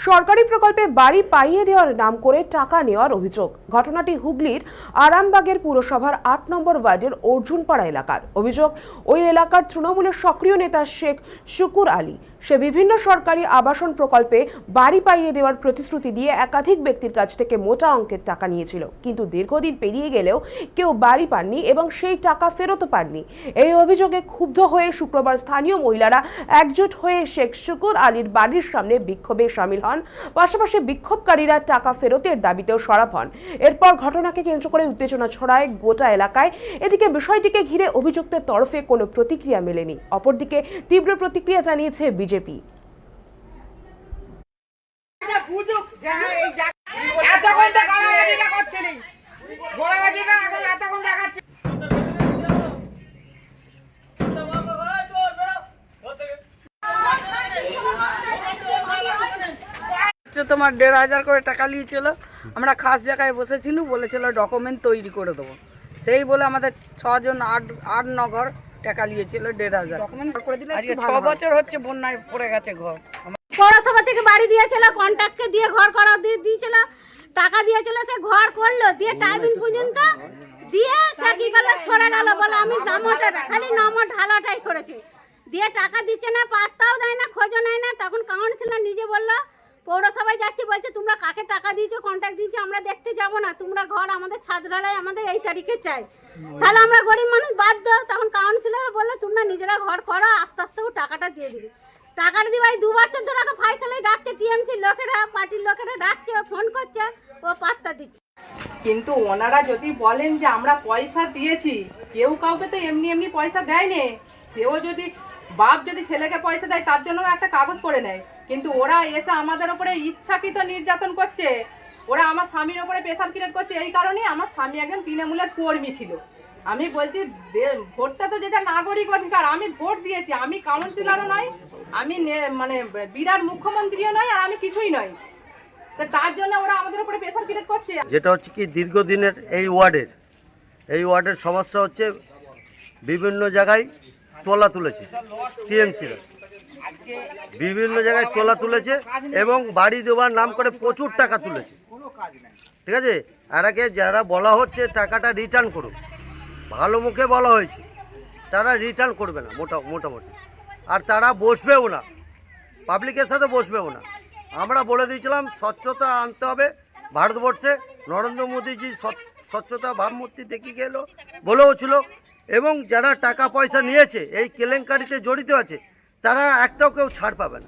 সরকারি প্রকল্পে বাড়ি পাইয়ে দেওয়ার নাম করে টাকা নেওয়ার অভিযোগ। ঘটনাটি হুগলির আরামবাগের পুরসভার ৮ নম্বর ওয়ার্ডের অর্জুনপাড়া এলাকার। অভিযোগ, ওই এলাকার তৃণমূলের সক্রিয় নেতা শেখ শুকুর আলী সে বিভিন্ন সরকারি আবাসন প্রকল্পে বাড়ি পাইয়ে দেওয়ার প্রতিশ্রুতি দিয়ে একাধিক ব্যক্তির কাছ থেকে মোটা অঙ্কের টাকা নিয়েছিল, কিন্তু দীর্ঘদিন পেরিয়ে গেলেও কেউ বাড়ি পাননি এবং সেই টাকা ফেরতও পাননি। এই অভিযোগে ক্ষুব্ধ হয়ে শুক্রবার স্থানীয় মহিলারা একজোট হয়ে শেখ শুকুর আলীর বাড়ির সামনে বিক্ষোভে সামিল হন। পাশাপাশি বিক্ষোভকারীরা টাকা ফেরতের দাবিতেও সরব হন। এরপর ঘটনাকে কেন্দ্র করে উত্তেজনা ছড়ায় গোটা এলাকায়। এদিকে বিষয়টিকে ঘিরে অভিযুক্তের তরফে কোনো প্রতিক্রিয়া মেলেনি। অপরদিকে তীব্র প্রতিক্রিয়া জানিয়েছে বিজেপি। তোমার ১,৫০০ করে টাকা নিয়েছিল। আমরা খাস জায়গায় বসেছিল, বলেছিল ডকুমেন্ট তৈরি করে দেবো। সেই বলে আমাদের ৬ জন ৮-৯ ঘর টাকা নিয়েছিল ১,৫০০। আজকে ৬ বছর হচ্ছে বন্যায় পড়ে গেছে ঘর। পৌরসভা থেকে বাড়ি দিয়েছিল, কন্ট্রাক্টকে দিয়ে ঘর করা দিয়েছিল, টাকা দিয়েছিল, সে ঘর করলো, দিয়ে টাইমিং পর্যন্ত দিয়ে সে কি করলো, সরে গেল, বলে আমি খালি নামও ঢালাটাই করেছি, দিয়ে টাকা দিচ্ছে না, পাত্তাও দেয় না, খোঁজও নেয় না। তখন কাউন্সিলর নিজে বললো পৌরসভায় যাচ্ছি, বলছে তোমরা কাকে টাকা দিয়েছো, কন্ট্রাক্ট দিয়েছো, আমরা দেখতে যাবো না, তোমরা ঘর আমাদের ছাদ ঢালাই আমাদের এই তারিখে চাই। তাহলে আমরা গরিব মানুষ বাধ্য। তখন কাউন্সিলর বললো তোমরা নিজেরা ঘর করো, আস্তে আস্তে ও টাকাটা দিয়ে দিবে। টাকাটা দিয়ে 2 বছর ধরে ফাইসালাই ডাকছে, টিএমসি লোকেরা, পার্টির লোকেরা ডাকছে, ফোন করছে, ও পাত্তা দিচ্ছে। কিন্তু ওনারা যদি বলেন যে আমরা পয়সা দিয়েছি, কেউ কাউকে তো এমনি এমনি পয়সা দেয়নি। সেও যদি বাপ যদি ছেলেকে পয়সা দেয় তার জন্য একটা কাগজ করে নেয়, কিন্তু ওরা এসে আমাদের ওপরে ইচ্ছাকৃত নির্যাতন করছে। ওরা আমার স্বামীর ওপরে প্রেশার ক্রিয়েট করছে। এই কারণে আমার স্বামী একজন তৃণমূলের কর্মী ছিল। আমি বলছি ভোটটা তো যেটা নাগরিক অধিকার, আমি ভোট দিয়েছি, আমি কাউন্সিলরও নয়, আমি মানে বিরাট মুখ্যমন্ত্রীও নয়, আর আমি কিছুই নয়। তো তার জন্য ওরা আমাদের উপরে প্রেশার ক্রিয়েট করছে। যেটা হচ্ছে কি দীর্ঘদিনের এই ওয়ার্ডের সমস্যা হচ্ছে বিভিন্ন জায়গায় তোলা তুলেছে টিএমসিরা, বিভিন্ন জায়গায় তোলা তুলেছে এবং বাড়ি দেওয়ার নাম করে প্রচুর টাকা তুলেছে। ঠিক আছে, আর আগে যারা বলা হচ্ছে টাকাটা রিটার্ন করুন, ভালো মুখে বলা হয়েছে, তারা রিটার্ন করবে না মোটামুটি, আর তারা বসবেও না, পাবলিকের সাথে বসবেও না। আমরা বলে দিয়েছিলাম স্বচ্ছতা আনতে হবে ভারতবর্ষে। নরেন্দ্র মোদীজি স্বচ্ছতা ভাবমূর্তি দেখিয়ে গেল, বলেও ছিল। এবং যারা টাকা পয়সা নিয়েছে এই কেলেঙ্কারিতে জড়িত আছে, তারা একটাও কেউ ছাড় পাবে না।